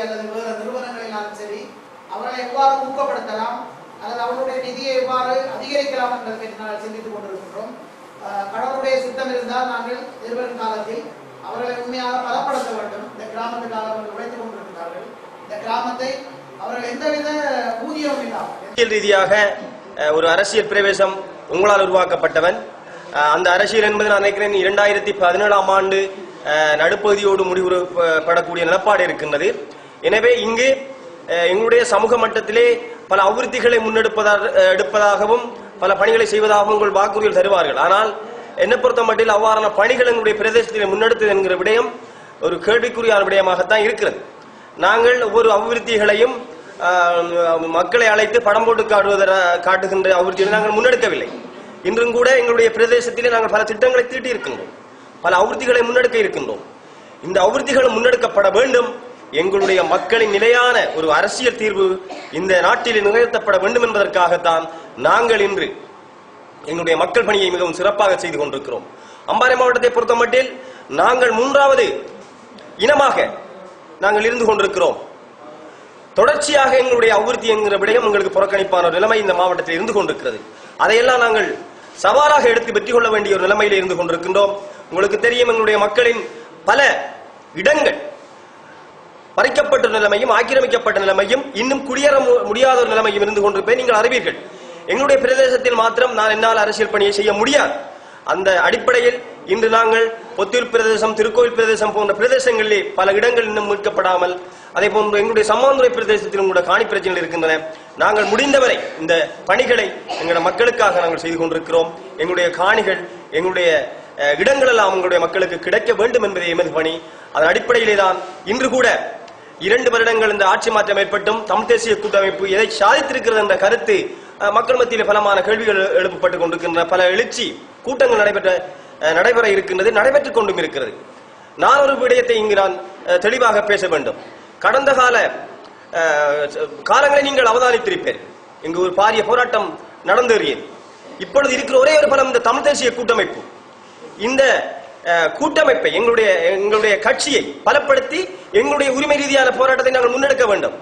அல்லது வேறு நிறுவனங்களினாலும் சரி அவர்களை எவ்வாறு ஊக்கப்படுத்தலாம் அல்லது அவர்களுடைய நிதியை எவ்வாறு அதிகரிக்கலாம் என்பதை பற்றி நாங்கள் சிந்தித்துக் கொண்டிருக்கின்றோம். கடவுளுடைய சித்தம் இருந்தால் நாங்கள் எதிர்வரும் காலத்தில் அவர்களை உண்மையாக பலப்படுத்த வேண்டும். இந்த கிராமத்துக்காக அவர்கள் உழைத்துக் கொண்டிருக்கிறார்கள். இந்த கிராமத்தை அவர்கள் எந்தவித ஊதியமும் இல்லாமல் ரீதியாக ஒரு அரசியல் பிரவேசம் உங்களால் உருவாக்கப்பட்டவன். அந்த அரசியல் என்பது நான் நினைக்கிறேன் 2017ஆம் ஆண்டு நடுப்பகுதியோடு முடிவுபடக்கூடிய நிலப்பாடு இருக்கின்றது. எனவே இங்கு எங்களுடைய சமூக மட்டத்திலே பல அபிவிருத்திகளை எடுப்பதாகவும் பல பணிகளை செய்வதாகவும் உங்கள் வாக்குறுதிகள் தருவார்கள். ஆனால் என்னை பொறுத்த மட்டில் அவ்வாறான பணிகள் எங்களுடைய பிரதேசத்தில் முன்னெடுத்தது என்கிற விடயம் ஒரு கேள்விக்குறியான விடயமாகத்தான் இருக்கிறது. நாங்கள் ஒவ்வொரு அபிவிருத்திகளையும் மக்களை அழைத்து படம் போட்டு காட்டுகின்ற அபிவிருத்திகளை நாங்கள் முன்னெடுக்கவில்லை. இன்றும் கூட எங்களுடைய பிரதேசத்திலே நாங்கள் பல திட்டங்களை தீட்டி இருக்கின்றோம், பல அபிவிருத்திகளை முன்னெடுக்க இருக்கின்றோம். இந்த அபிவிருத்திகள் முன்னெடுக்கப்பட வேண்டும். எங்களுடைய மக்களின் நிலையான ஒரு அரசியல் தீர்வு இந்த நாட்டில் நிகழ்த்தப்பட வேண்டும் என்பதற்காகத்தான் நாங்கள் இன்று எங்களுடைய மக்கள் பணியை மிகவும் சிறப்பாக செய்து கொண்டிருக்கிறோம். அம்பாறை மாவட்டத்தை பொறுத்த மட்டில் நாங்கள் 3வது இனமாக நாங்கள் இருந்து கொண்டிருக்கிறோம். தொடர்ச்சியாக எங்களுடைய அபிவிருத்தி என்கிற விடயம் உங்களுக்கு புறக்கணிப்பான ஒரு நிலைமை இந்த மாவட்டத்தில் இருந்து கொண்டிருக்கிறது. அதையெல்லாம் நாங்கள் சவாலாக எடுத்து வெற்றி கொள்ள வேண்டிய ஒரு நிலைமையில் இருந்து கொண்டிருக்கின்றோம். உங்களுக்கு தெரியும், எங்களுடைய மக்களின் பல இடங்கள் பறிக்கப்பட்ட நிலைமையும் ஆக்கிரமிக்கப்பட்ட நிலைமையும் இன்னும் குடியேற முடியாத ஒரு நிலைமையும் இருந்து கொண்டிருப்பதை நீங்கள் அறிவீர்கள். எங்களுடைய பிரதேசத்தில் மாத்திரம் நான் என்னால் அரசியல் பணியை செய்ய முடியாது. அந்த அடிப்படையில் இன்று நாங்கள் பொத்தூர் பிரதேசம், திருக்கோவில் பிரதேசம் போன்ற பிரதேசங்களிலே பல இடங்கள் இன்னும் மீட்கப்படாமல், அதே போன்று எங்களுடைய சம்மாந்துறை பிரதேசத்திலும் கூட காணி பிரச்சனைகள் இருக்கின்றன. நாங்கள் முடிந்தவரை இந்த பணிகளை எங்களுடைய மக்களுக்காக நாங்கள் செய்து கொண்டிருக்கிறோம். எங்களுடைய காணிகள், எங்களுடைய இடங்கள் எல்லாம் எங்களுடைய மக்களுக்கு கிடைக்க வேண்டும் என்பதை எமது பணி. அதன் அடிப்படையிலே தான் இன்று கூட 2 வருடங்கள் இந்த ஆட்சி மாற்றம் ஏற்பட்டும் தமிழ் தேசிய கூட்டமைப்பு எதை சாதித்திருக்கிறது என்ற கருத்து மக்கள் மத்தியில் பலமான கேள்விகள் எழுப்பப்பட்டுக் கொண்டிருக்கின்றன. பல எழுச்சி கூட்டங்கள் நடைபெற இருக்கின்றது, நடைபெற்றுக் கொண்டும் இருக்கிறது. நான் ஒரு விடயத்தை இங்கு நான் தெளிவாக பேச வேண்டும். கடந்த காலங்களை நீங்கள் அவதானித்திருப்பீர். இங்கு ஒரு பாரிய போராட்டம் நடந்தேறியது. இப்பொழுது இருக்கிற ஒரே ஒரு பலம் இந்த தமிழ் தேசிய கூட்டமைப்பு. இந்த கூட்டமைப்பை, எங்களுடைய கட்சியை பலப்படுத்தி எங்களுடைய உரிமை ரீதியான போராட்டத்தை நாங்கள் முன்னெடுக்க வேண்டும்.